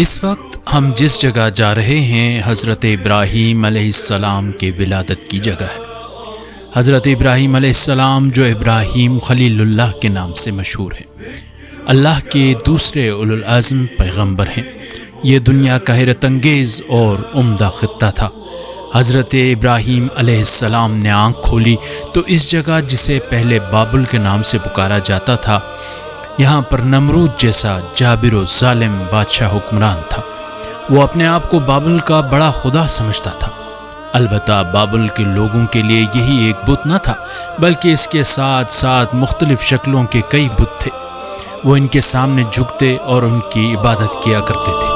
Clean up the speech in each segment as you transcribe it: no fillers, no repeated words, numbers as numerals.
اس وقت ہم جس جگہ جا رہے ہیں حضرت ابراہیم علیہ السلام کے ولادت کی جگہ ہے۔ حضرت ابراہیم علیہ السلام جو ابراہیم خلیل اللہ کے نام سے مشہور ہیں، اللہ کے دوسرے اولو العزم پیغمبر ہیں۔ یہ دنیا کا حیرت انگیز اور عمدہ خطہ تھا۔ حضرت ابراہیم علیہ السلام نے آنکھ کھولی تو اس جگہ جسے پہلے بابل کے نام سے پکارا جاتا تھا، یہاں پر نمرود جیسا جابر و ظالم بادشاہ حکمران تھا۔ وہ اپنے آپ کو بابل کا بڑا خدا سمجھتا تھا۔ البتہ بابل کے لوگوں کے لیے یہی ایک بت نہ تھا، بلکہ اس کے ساتھ ساتھ مختلف شکلوں کے کئی بت تھے۔ وہ ان کے سامنے جھکتے اور ان کی عبادت کیا کرتے تھے۔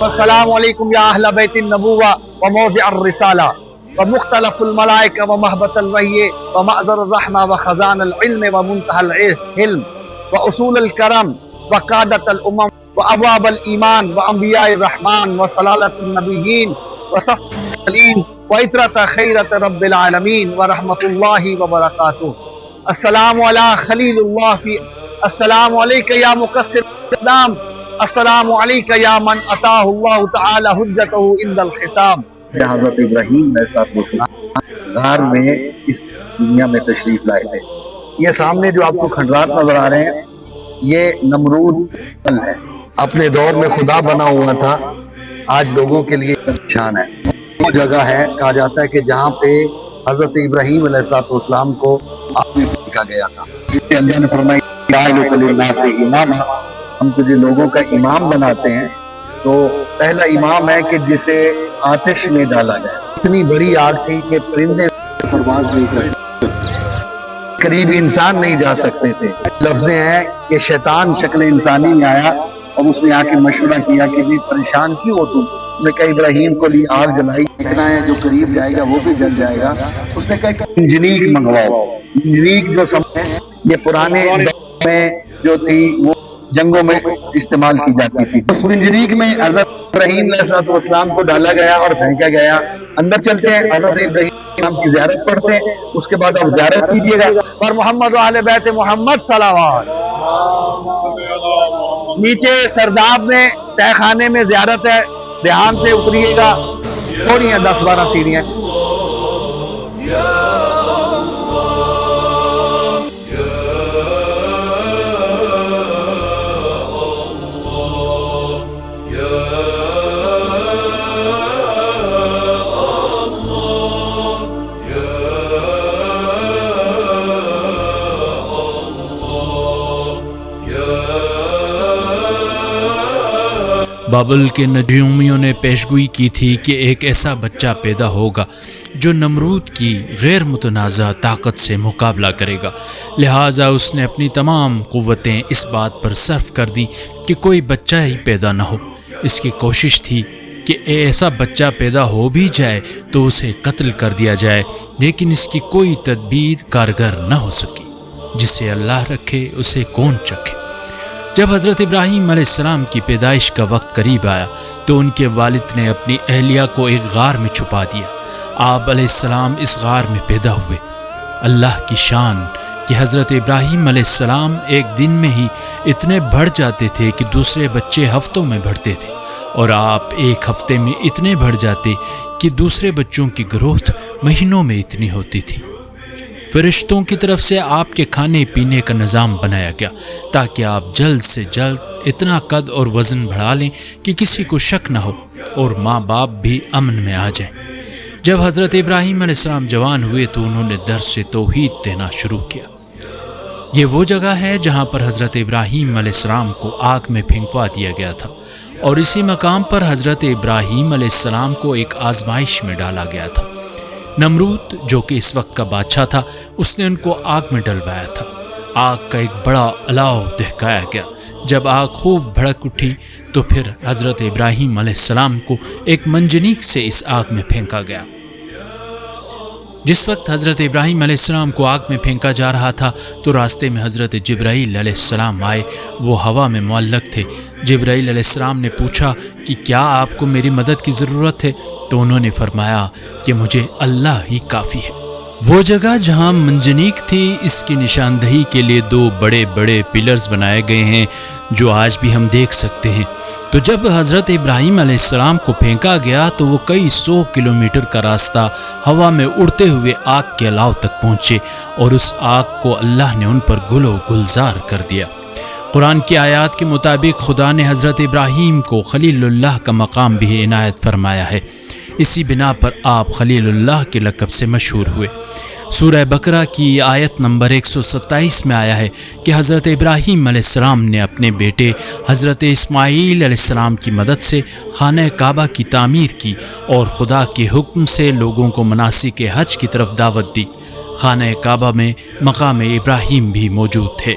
السلام علیکم یا اہل بیت النبوہ و موضع الرسالہ و مختلف الملائکہ و محبت الوحی و معذر الرحمہ و خزان العلم و منتہى الحلم و اصول الکرم و قادت الامم و ابواب الایمان و انبیاء الرحمن و صلالت النبیین و صف العلیم و عطرت خیرت رب العالمین و رحمت اللہ و برکاتہ۔ السلام علی خلیل اللہ فی السلام علیکہ یا مقصر الاسلام، السلام علیکہ یا من عطاہ اللہ تعالی حجتہ عند الحساب۔ حضرت ابراہیم علیہ السلام غار میں اس دنیا میں تشریف لائے تھے۔ یہ سامنے جو آپ کو کھنڈرات نظر آ رہے ہیں، یہ نمرود ہے، اپنے دور میں خدا بنا ہوا تھا، آج لوگوں کے لیے نشان ہے۔ وہ جگہ ہے، کہا جاتا ہے کہ جہاں پہ حضرت ابراہیم علیہ السلام کو آگ میں پھینکا گیا تھا۔ اللہ نے فرمایا ہم تجھے لوگوں کا امام بناتے ہیں، تو پہلا امام ہے کہ جسے آتش میں ڈالا گیا۔ اتنی بڑی آگ تھی کہ پرندے پرواز نہیں کرتے، قریب انسان نہیں جا سکتے تھے۔ لفظیں ہیں کہ شیطان شکل انسانی میں آیا اور اس نے آ کے مشورہ کیا کہ بھی پریشان کیوں ہو تم؟ نے کہا ابراہیم کو لی آگ جلائی، اتنا ہے جو قریب جائے گا وہ بھی جل جائے گا۔ اس نے کہا کہ انجنیک منگواؤ۔ انجنیک جو سمجھے یہ پرانے دور میں جو تھی وہ جنگوں میں استعمال کی جاتی تھی۔ اس منجنیک میں حضرت ابراہیم علیہ السلام کو ڈالا گیا اور پھینکا گیا۔ اندر چلتے ہیں، حضرت ابراہیم کی زیارت پڑھتے ہیں، اس کے بعد آپ زیارت کیجیے گا۔ اور محمد و اہل بیت محمد صلوات۔ نیچے سرداب میں تہ خانے میں زیارت ہے، دھیان سے اتریے گا، تھوڑی ہیں 10-12 سیڑھیاں۔ بابل کے نجومیوں نے پیشگوئی کی تھی کہ ایک ایسا بچہ پیدا ہوگا جو نمرود کی غیر متنازع طاقت سے مقابلہ کرے گا، لہٰذا اس نے اپنی تمام قوتیں اس بات پر صرف کر دی کہ کوئی بچہ ہی پیدا نہ ہو۔ اس کی کوشش تھی کہ ایسا بچہ پیدا ہو بھی جائے تو اسے قتل کر دیا جائے، لیکن اس کی کوئی تدبیر کارگر نہ ہو سکی۔ جسے اللہ رکھے اسے کون چکھے۔ جب حضرت ابراہیم علیہ السلام کی پیدائش کا وقت قریب آیا تو ان کے والد نے اپنی اہلیہ کو ایک غار میں چھپا دیا۔ آپ علیہ السلام اس غار میں پیدا ہوئے۔ اللہ کی شان کہ حضرت ابراہیم علیہ السلام ایک دن میں ہی اتنے بڑھ جاتے تھے کہ دوسرے بچے ہفتوں میں بڑھتے تھے، اور آپ ایک ہفتے میں اتنے بڑھ جاتے کہ دوسرے بچوں کی گروتھ مہینوں میں اتنی ہوتی تھی۔ فرشتوں کی طرف سے آپ کے کھانے پینے کا نظام بنایا گیا تاکہ آپ جلد سے جلد اتنا قد اور وزن بڑھا لیں کہ کسی کو شک نہ ہو اور ماں باپ بھی امن میں آ جائیں۔ جب حضرت ابراہیم علیہ السلام جوان ہوئے تو انہوں نے درس توحید دینا شروع کیا۔ یہ وہ جگہ ہے جہاں پر حضرت ابراہیم علیہ السلام کو آگ میں پھینکوا دیا گیا تھا، اور اسی مقام پر حضرت ابراہیم علیہ السلام کو ایک آزمائش میں ڈالا گیا تھا۔ نمرود جو کہ اس وقت کا بادشاہ تھا، اس نے ان کو آگ میں ڈلوایا تھا۔ آگ کا ایک بڑا الاؤ دہکایا گیا۔ جب آگ خوب بھڑک اٹھی تو پھر حضرت ابراہیم علیہ السلام کو ایک منجنیق سے اس آگ میں پھینکا گیا۔ جس وقت حضرت ابراہیم علیہ السلام کو آگ میں پھینکا جا رہا تھا تو راستے میں حضرت جبرائیل علیہ السلام آئے، وہ ہوا میں معلق تھے۔ جبرائیل علیہ السلام نے پوچھا کہ کیا آپ کو میری مدد کی ضرورت ہے؟ تو انہوں نے فرمایا کہ مجھے اللہ ہی کافی ہے۔ وہ جگہ جہاں منجنیق تھی، اس کی نشاندہی کے لیے 2 بڑے بڑے پلرز بنائے گئے ہیں جو آج بھی ہم دیکھ سکتے ہیں۔ تو جب حضرت ابراہیم علیہ السلام کو پھینکا گیا تو وہ کئی 100 کلومیٹر کا راستہ ہوا میں اڑتے ہوئے آگ کے الاؤ تک پہنچے، اور اس آگ کو اللہ نے ان پر گل و گلزار کر دیا۔ قرآن کی آیات کے مطابق خدا نے حضرت ابراہیم کو خلیل اللہ کا مقام بھی عنایت فرمایا ہے، اسی بنا پر آپ خلیل اللہ کے لقب سے مشہور ہوئے۔ سورہ بقرہ کی آیت نمبر 127 میں آیا ہے کہ حضرت ابراہیم علیہ السلام نے اپنے بیٹے حضرت اسماعیل علیہ السلام کی مدد سے خانہ کعبہ کی تعمیر کی اور خدا کے حکم سے لوگوں کو مناسک حج کی طرف دعوت دی۔ خانہ کعبہ میں مقام ابراہیم بھی موجود تھے۔